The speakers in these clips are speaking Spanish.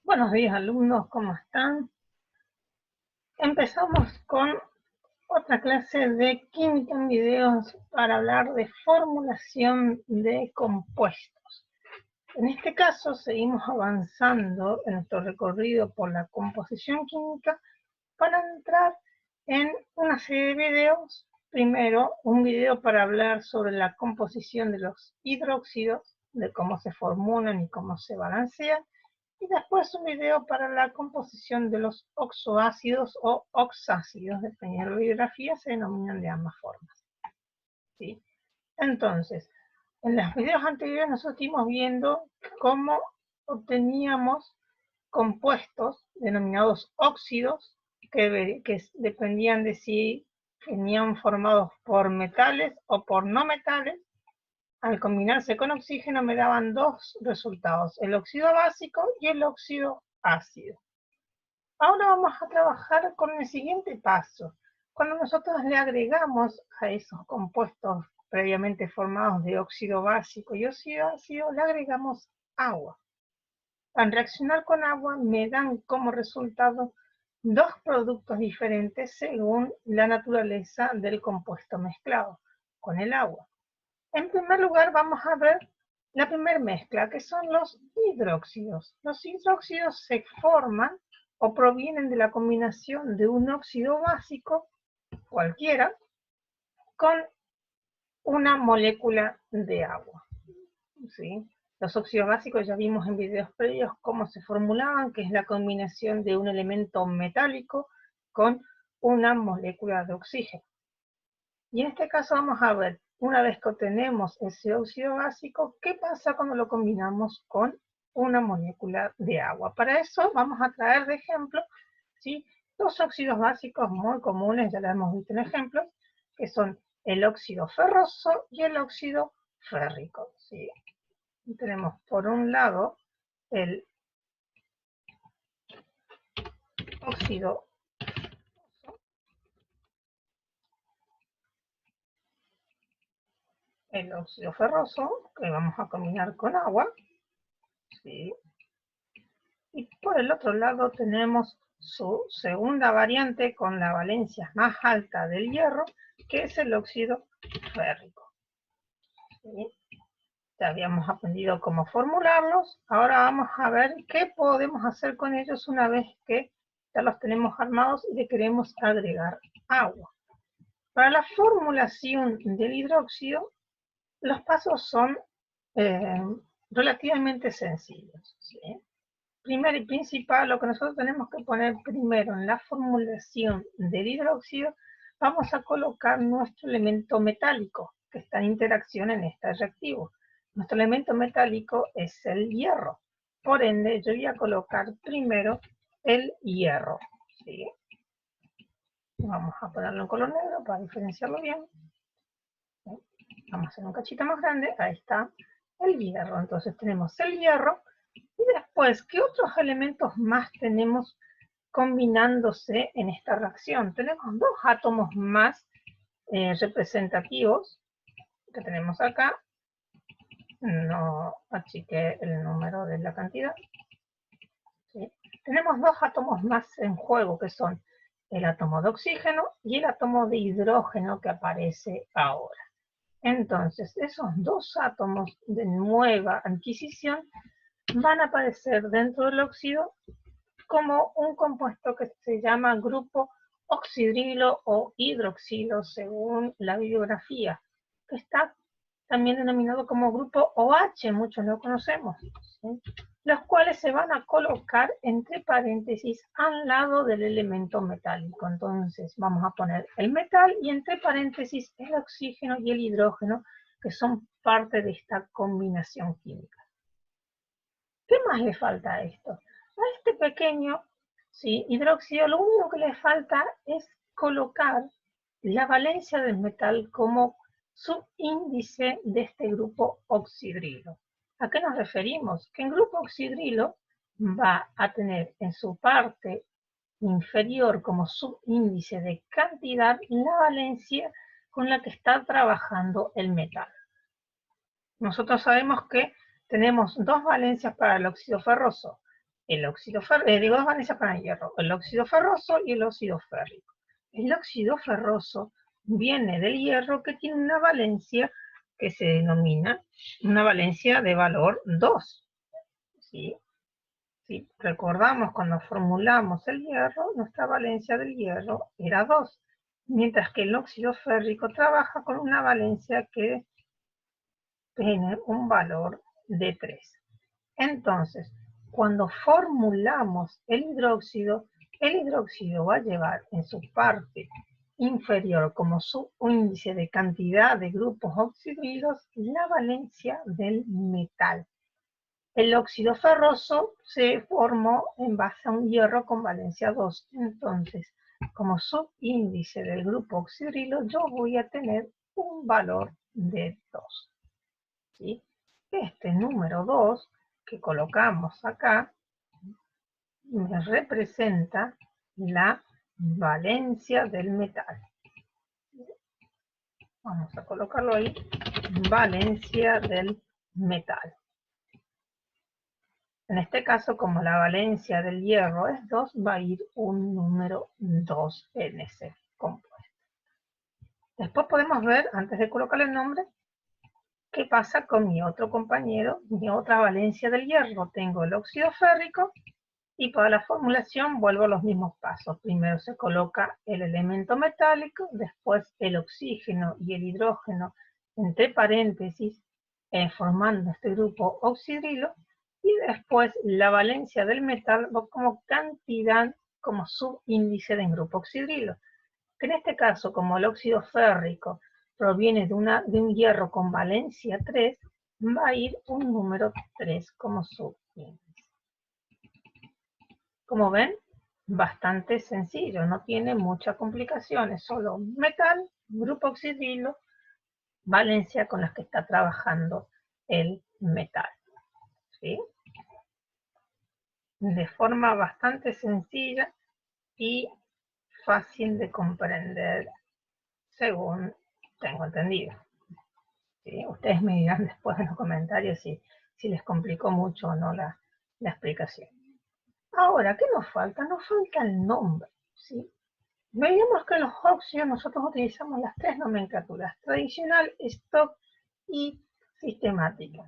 Buenos días alumnos, ¿cómo están? Empezamos con otra clase de química en videos para hablar de formulación de compuestos. En este caso seguimos avanzando en nuestro recorrido por la composición química para entrar en una serie de videos. Primero, un video para hablar sobre la composición de los hidróxidos, de cómo se formulan y cómo se balancean. Y después un video para la composición de los oxoácidos o oxácidos, dependiendo de la bibliografía, se denominan de ambas formas. ¿Sí? Entonces, en los videos anteriores nosotros estuvimos viendo cómo obteníamos compuestos denominados óxidos que dependían de si venían formados por metales o por no metales. Al combinarse con oxígeno me daban dos resultados, el óxido básico y el óxido ácido. Ahora vamos a trabajar con el siguiente paso. Cuando nosotros le agregamos a esos compuestos previamente formados de óxido básico y óxido ácido, le agregamos agua. Al reaccionar con agua me dan como resultado dos productos diferentes según la naturaleza del compuesto mezclado con el agua. En primer lugar vamos a ver la primera mezcla, que son los hidróxidos. Los hidróxidos se forman o provienen de la combinación de un óxido básico, cualquiera, con una molécula de agua. ¿Sí? Los óxidos básicos ya vimos en videos previos cómo se formulaban, que es la combinación de un elemento metálico con una molécula de oxígeno. Y en este caso vamos a ver, una vez que obtenemos ese óxido básico, ¿qué pasa cuando lo combinamos con una molécula de agua? Para eso vamos a traer de ejemplo, ¿sí?, dos óxidos básicos muy comunes, ya lo hemos visto en ejemplos, que son el óxido ferroso y el óxido férrico. ¿Sí? Tenemos por un lado el óxido ferroso, que vamos a combinar con agua, ¿sí? Y por el otro lado tenemos su segunda variante con la valencia más alta del hierro, que es el óxido férrico. ¿Sí? Ya habíamos aprendido cómo formularlos, ahora vamos a ver qué podemos hacer con ellos una vez que ya los tenemos armados y le queremos agregar agua. Para la formulación del hidróxido, los pasos son relativamente sencillos. ¿Sí? Primero y principal, lo que nosotros tenemos que poner primero en la formulación del hidróxido, vamos a colocar nuestro elemento metálico, que está en interacción en este reactivo. Nuestro elemento metálico es el hierro. Por ende, yo voy a colocar primero el hierro. ¿Sí? Vamos a ponerlo en color negro para diferenciarlo bien. Vamos a hacer un cachito más grande. Ahí está el hierro. Entonces tenemos el hierro. Y después, ¿qué otros elementos más tenemos combinándose en esta reacción? Tenemos dos átomos más representativos que tenemos acá. No achiqué el número de la cantidad. ¿Sí? Tenemos dos átomos más en juego, que son el átomo de oxígeno y el átomo de hidrógeno que aparece ahora. Entonces, esos dos átomos de nueva adquisición van a aparecer dentro del óxido como un compuesto que se llama grupo oxidrilo o hidroxilo según la bibliografía, que está también denominado como grupo OH, muchos lo conocemos, ¿sí? Los cuales se van a colocar entre paréntesis al lado del elemento metálico. Entonces vamos a poner el metal y entre paréntesis el oxígeno y el hidrógeno, que son parte de esta combinación química. ¿Qué más le falta a esto? A este pequeño, ¿sí?, hidróxido, lo único que le falta es colocar la valencia del metal como subíndice de este grupo oxidrilo. ¿A qué nos referimos? Que el grupo oxidrilo va a tener en su parte inferior como subíndice de cantidad la valencia con la que está trabajando el metal. Nosotros sabemos que tenemos dos valencias para el óxido ferroso, digo, dos valencias para el hierro, el óxido ferroso y el óxido férrico. El óxido ferroso viene del hierro, que tiene una valencia que se denomina una valencia de valor 2. ¿Sí? Si recordamos cuando formulamos el hierro, nuestra valencia del hierro era 2, mientras que el óxido férrico trabaja con una valencia que tiene un valor de 3. Entonces, cuando formulamos el hidróxido va a llevar en su parte inferior como su índice de cantidad de grupos oxidrilos la valencia del metal. El óxido ferroso se formó en base a un hierro con valencia 2. Entonces, como subíndice del grupo oxidrilo, yo voy a tener un valor de 2. ¿Sí? Este número 2 que colocamos acá me representa la valencia del metal. Vamos a colocarlo ahí, valencia del metal. En este caso, como la valencia del hierro es 2, va a ir un número 2 en ese compuesto. Después podemos ver, antes de colocar el nombre, qué pasa con mi otro compañero, mi otra valencia del hierro. Tengo el óxido férrico y para la formulación vuelvo a los mismos pasos. Primero se coloca el elemento metálico, después el oxígeno y el hidrógeno entre paréntesis, formando este grupo oxidrilo, y después la valencia del metal como cantidad, como subíndice del grupo oxidrilo. Que en este caso, como el óxido férrico proviene de un hierro con valencia 3, va a ir un número 3 como subíndice. Como ven, bastante sencillo, no tiene muchas complicaciones, solo metal, grupo oxidrilo, valencia con las que está trabajando el metal. ¿Sí? De forma bastante sencilla y fácil de comprender, según tengo entendido. ¿Sí? Ustedes me dirán después en los comentarios si les complicó mucho o no la explicación. Ahora, ¿qué nos falta? Nos falta el nombre. ¿Sí? Veíamos que en los óxidos nosotros utilizamos las tres nomenclaturas: tradicional, stock y sistemática.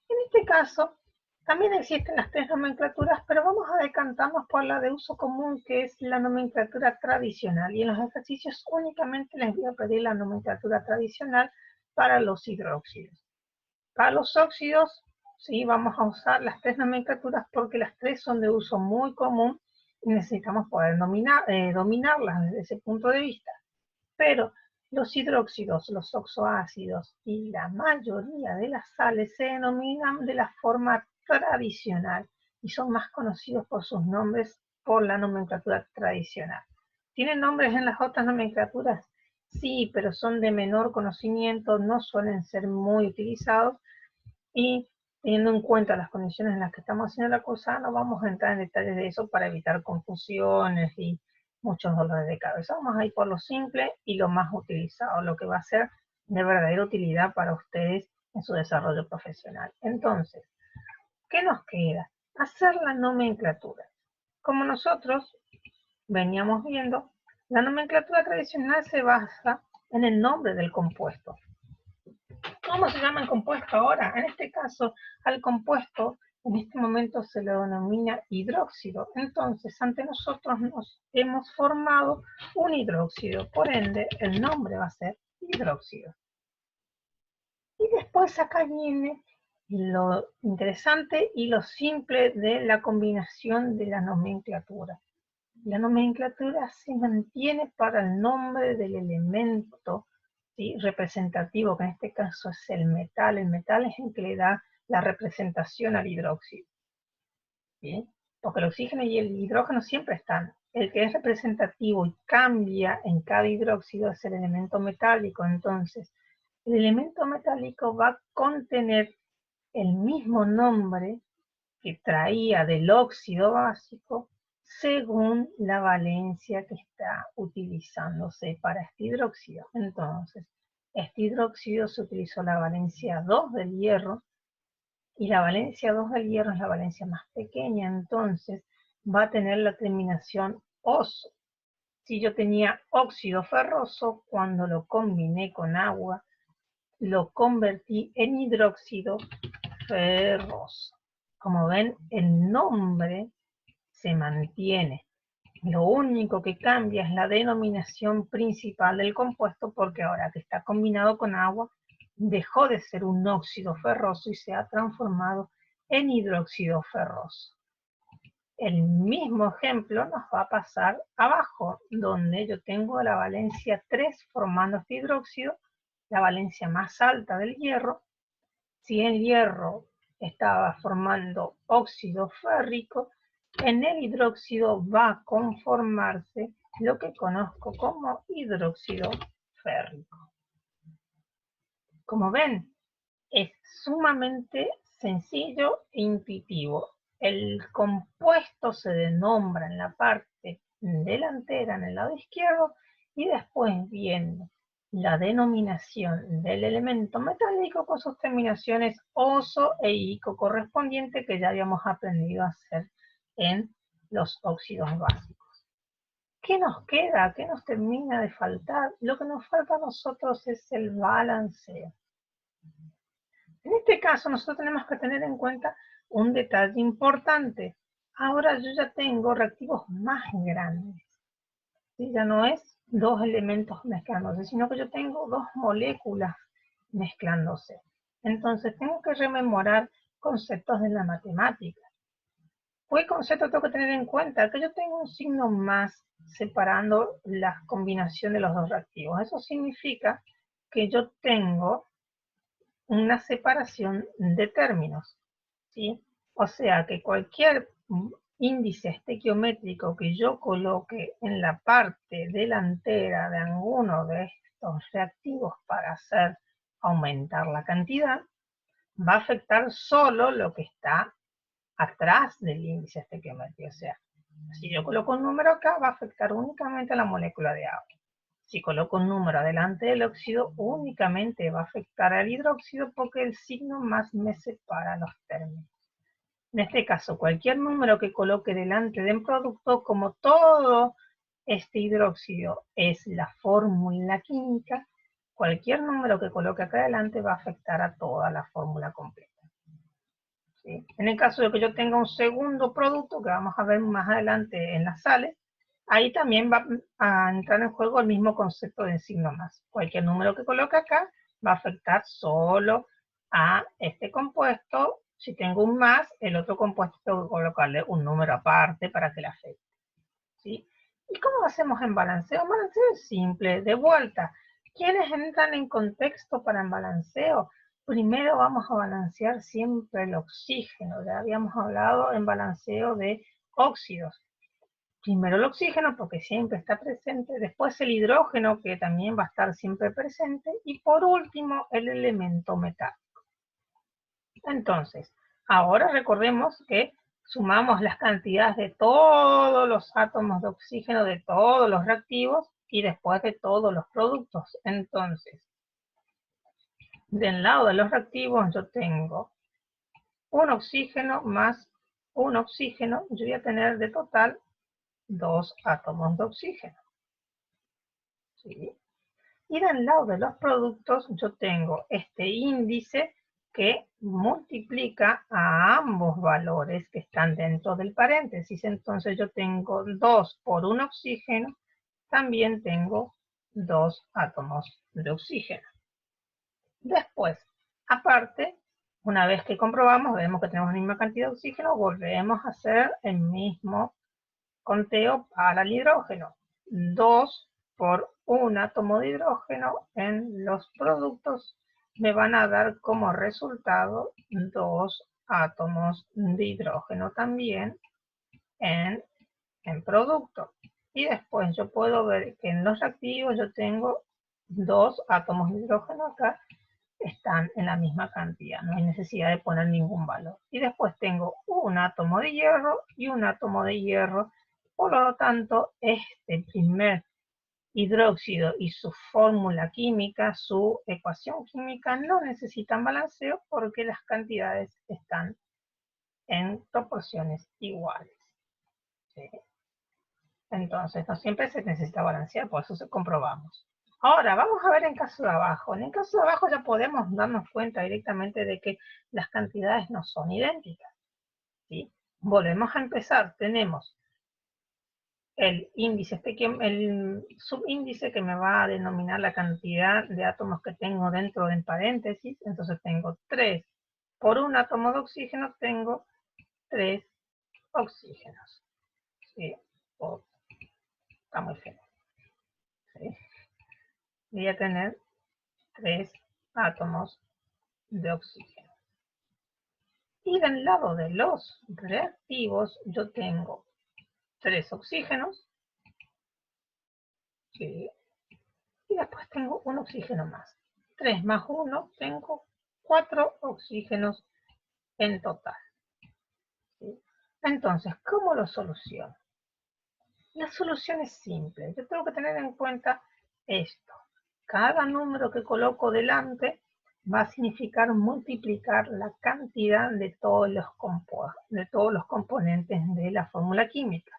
En este caso, también existen las tres nomenclaturas, pero vamos a decantarnos por la de uso común, que es la nomenclatura tradicional. Y en los ejercicios únicamente les voy a pedir la nomenclatura tradicional para los hidróxidos. Para los óxidos, sí, vamos a usar las tres nomenclaturas porque las tres son de uso muy común y necesitamos poder dominarlas desde ese punto de vista. Pero los hidróxidos, los oxoácidos y la mayoría de las sales se denominan de la forma tradicional y son más conocidos por sus nombres por la nomenclatura tradicional. ¿Tienen nombres en las otras nomenclaturas? Sí, pero son de menor conocimiento, no suelen ser muy utilizados y teniendo en cuenta las condiciones en las que estamos haciendo la cosa, no vamos a entrar en detalles de eso para evitar confusiones y muchos dolores de cabeza. Vamos a ir por lo simple y lo más utilizado, lo que va a ser de verdadera utilidad para ustedes en su desarrollo profesional. Entonces, ¿qué nos queda? Hacer la nomenclatura. Como nosotros veníamos viendo, la nomenclatura tradicional se basa en el nombre del compuesto. ¿Cómo se llama el compuesto ahora? En este caso, al compuesto en este momento se lo denomina hidróxido. Entonces, ante nosotros nos hemos formado un hidróxido, por ende, el nombre va a ser hidróxido. Y después acá viene lo interesante y lo simple de la combinación de la nomenclatura. La nomenclatura se mantiene para el nombre del elemento, ¿sí?, representativo, que en este caso es el metal. El metal es el que le da la representación al hidróxido. ¿Sí? Porque el oxígeno y el hidrógeno siempre están. El que es representativo y cambia en cada hidróxido es el elemento metálico. Entonces, el elemento metálico va a contener el mismo nombre que traía del óxido básico según la valencia que está utilizándose para este hidróxido. Entonces, este hidróxido se utilizó la valencia 2 del hierro y la valencia 2 del hierro es la valencia más pequeña, entonces va a tener la terminación oso. Si yo tenía óxido ferroso, cuando lo combiné con agua, lo convertí en hidróxido ferroso. Como ven, el nombre se mantiene. Lo único que cambia es la denominación principal del compuesto, porque ahora que está combinado con agua, dejó de ser un óxido ferroso y se ha transformado en hidróxido ferroso. El mismo ejemplo nos va a pasar abajo, donde yo tengo la valencia 3 formando este hidróxido, la valencia más alta del hierro. Si el hierro estaba formando óxido férrico, en el hidróxido va a conformarse lo que conozco como hidróxido férrico. Como ven, es sumamente sencillo e intuitivo. El compuesto se denombra en la parte delantera, en el lado izquierdo, y después viene la denominación del elemento metálico con sus terminaciones oso e ico correspondiente que ya habíamos aprendido a hacer en los óxidos básicos. ¿Qué nos queda? ¿Qué nos termina de faltar? Lo que nos falta a nosotros es el balanceo. En este caso nosotros tenemos que tener en cuenta un detalle importante. Ahora yo ya tengo reactivos más grandes. ¿Sí? Ya no es dos elementos mezclándose, sino que yo tengo dos moléculas mezclándose. Entonces tengo que rememorar conceptos de la matemática. ¿Qué concepto tengo que tener en cuenta? Que yo tengo un signo más separando la combinación de los dos reactivos. Eso significa que yo tengo una separación de términos, ¿sí? O sea que cualquier índice estequiométrico que yo coloque en la parte delantera de alguno de estos reactivos para hacer aumentar la cantidad, va a afectar solo lo que está atrás del índice estequiométrico. O sea, si yo coloco un número acá, va a afectar únicamente a la molécula de agua. Si coloco un número delante del óxido, únicamente va a afectar al hidróxido porque el signo más me separa los términos. En este caso, cualquier número que coloque delante de un producto, como todo este hidróxido es la fórmula química, cualquier número que coloque acá adelante va a afectar a toda la fórmula completa. ¿Sí? En el caso de que yo tenga un segundo producto, que vamos a ver más adelante en las sales, ahí también va a entrar en juego el mismo concepto de signo más. Cualquier número que coloque acá va a afectar solo a este compuesto. Si tengo un más, el otro compuesto tengo que colocarle un número aparte para que le afecte. ¿Sí? ¿Y cómo hacemos en balanceo? En balanceo es simple, de vuelta. ¿Quiénes entran en contexto para el balanceo? Primero vamos a balancear siempre el oxígeno. Ya habíamos hablado en balanceo de óxidos. Primero el oxígeno porque siempre está presente, después el hidrógeno que también va a estar siempre presente y por último el elemento metálico. Entonces, ahora recordemos que sumamos las cantidades de todos los átomos de oxígeno de todos los reactivos y después de todos los productos. Entonces, del lado de los reactivos yo tengo un oxígeno más un oxígeno, yo voy a tener de total 2 átomos de oxígeno. ¿Sí? Y del lado de los productos yo tengo este índice que multiplica a ambos valores que están dentro del paréntesis. Entonces yo tengo 2 por un oxígeno, también tengo 2 átomos de oxígeno. Después, aparte, una vez que comprobamos, vemos que tenemos la misma cantidad de oxígeno, volvemos a hacer el mismo conteo para el hidrógeno. 2 por un átomo de hidrógeno en los productos me van a dar como resultado 2 átomos de hidrógeno también en producto. Y después yo puedo ver que en los reactivos yo tengo 2 átomos de hidrógeno acá, están en la misma cantidad, no hay necesidad de poner ningún valor. Y después tengo un átomo de hierro y un átomo de hierro. Por lo tanto, este primer hidróxido y su fórmula química, su ecuación química, no necesitan balanceo porque las cantidades están en proporciones iguales. ¿Sí? Entonces, no siempre se necesita balancear, por eso comprobamos. Ahora, vamos a ver en caso de abajo. En el caso de abajo ya podemos darnos cuenta directamente de que las cantidades no son idénticas. ¿Sí? Volvemos a empezar. Tenemos el índice, el subíndice que me va a denominar la cantidad de átomos que tengo dentro del paréntesis. Entonces tengo 3. Por un átomo de oxígeno tengo 3 oxígenos. ¿Sí? Está muy feo. ¿Sí? Voy a tener 3 átomos de oxígeno. Y del lado de los reactivos yo tengo 3 oxígenos. ¿Sí? Y después tengo un oxígeno más. 3 más 1, tengo 4 oxígenos en total. ¿Sí? Entonces, ¿cómo lo soluciono? La solución es simple. Yo tengo que tener en cuenta esto. Cada número que coloco delante va a significar multiplicar la cantidad de todos los componentes de la fórmula química.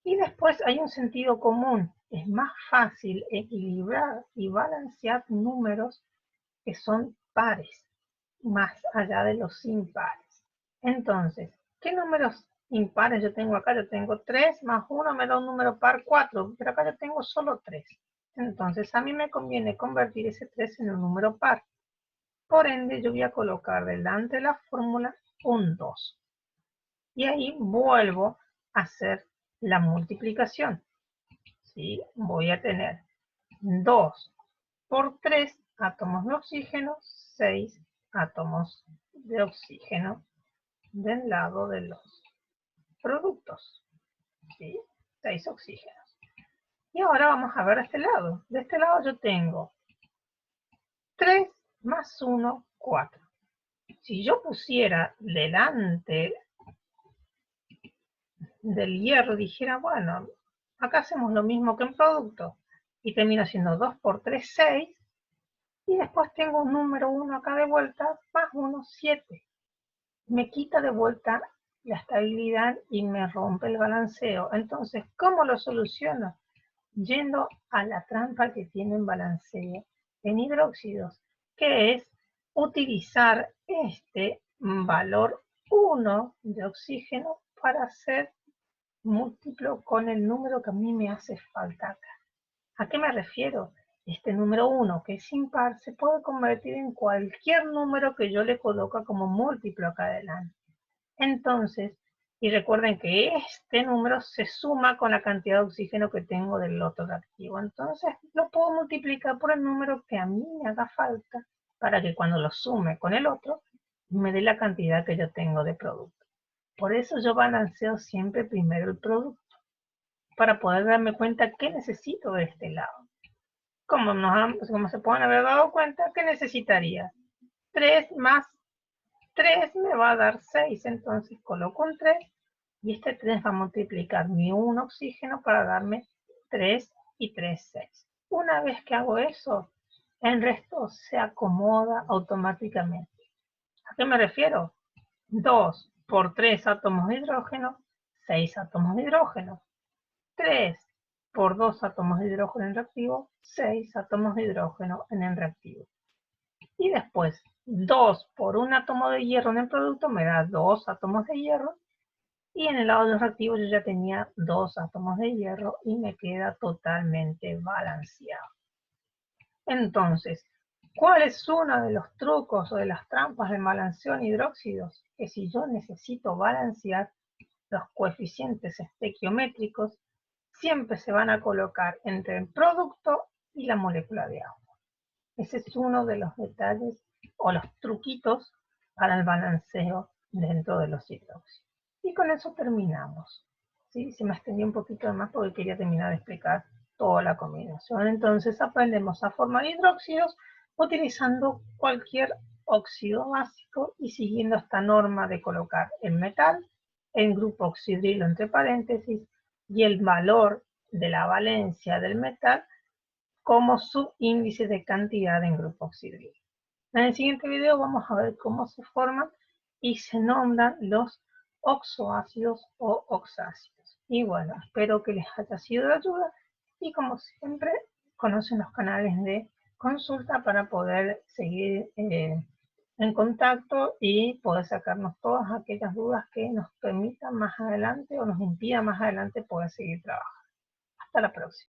Y después hay un sentido común. Es más fácil equilibrar y balancear números que son pares, más allá de los impares. Entonces, ¿qué números impares yo tengo acá? Yo tengo 3 más 1 me da un número par 4, pero acá yo tengo solo 3. Entonces, a mí me conviene convertir ese 3 en un número par. Por ende, yo voy a colocar delante de la fórmula un 2. Y ahí vuelvo a hacer la multiplicación. ¿Sí? Voy a tener 2 por 3 átomos de oxígeno, 6 átomos de oxígeno del lado de los productos. ¿Sí? 6 oxígenos. Y ahora vamos a ver este lado. De este lado yo tengo 3 más 1, 4. Si yo pusiera delante del hierro, dijera, bueno, acá hacemos lo mismo que en producto. Y termino haciendo 2 por 3, 6. Y después tengo un número 1 acá de vuelta, más 1, 7. Me quita de vuelta la estabilidad y me rompe el balanceo. Entonces, ¿cómo lo soluciono? Yendo a la trampa que tienen balanceo en hidróxidos, que es utilizar este valor 1 de oxígeno para hacer múltiplo con el número que a mí me hace falta acá. ¿A qué me refiero? Este número 1, que es impar, se puede convertir en cualquier número que yo le coloque como múltiplo acá adelante. Entonces, y recuerden que este número se suma con la cantidad de oxígeno que tengo del otro reactivo. Entonces, lo puedo multiplicar por el número que a mí me haga falta para que cuando lo sume con el otro, me dé la cantidad que yo tengo de producto. Por eso yo balanceo siempre primero el producto, para poder darme cuenta qué necesito de este lado. Como se pueden haber dado cuenta, ¿qué necesitaría? 3 más 3 me va a dar 6, entonces coloco un 3 y este 3 va a multiplicar mi 1 oxígeno para darme 3 y 3, 6. Una vez que hago eso, el resto se acomoda automáticamente. ¿A qué me refiero? 2 por 3 átomos de hidrógeno, 6 átomos de hidrógeno. 3 por 2 átomos de hidrógeno en reactivo, 6 átomos de hidrógeno en el reactivo. Y después 2 por un átomo de hierro en el producto me da 2 átomos de hierro. Y en el lado de los reactivos yo ya tenía 2 átomos de hierro y me queda totalmente balanceado. Entonces, ¿cuál es uno de los trucos o de las trampas de balanceo en hidróxidos? Que si yo necesito balancear los coeficientes estequiométricos, siempre se van a colocar entre el producto y la molécula de agua. Ese es uno de los detalles o los truquitos para el balanceo dentro de los hidróxidos. Y con eso terminamos. ¿Sí? Se me extendió un poquito más porque quería terminar de explicar toda la combinación. Entonces aprendemos a formar hidróxidos utilizando cualquier óxido básico y siguiendo esta norma de colocar el metal, el grupo oxidrilo entre paréntesis y el valor de la valencia del metal como subíndice de cantidad en grupo oxidribo. En el siguiente video vamos a ver cómo se forman y se nombran los oxoácidos o oxácidos. Y bueno, espero que les haya sido de ayuda y como siempre, conocen los canales de consulta para poder seguir en contacto y poder sacarnos todas aquellas dudas que nos permitan más adelante o nos impidan más adelante poder seguir trabajando. Hasta la próxima.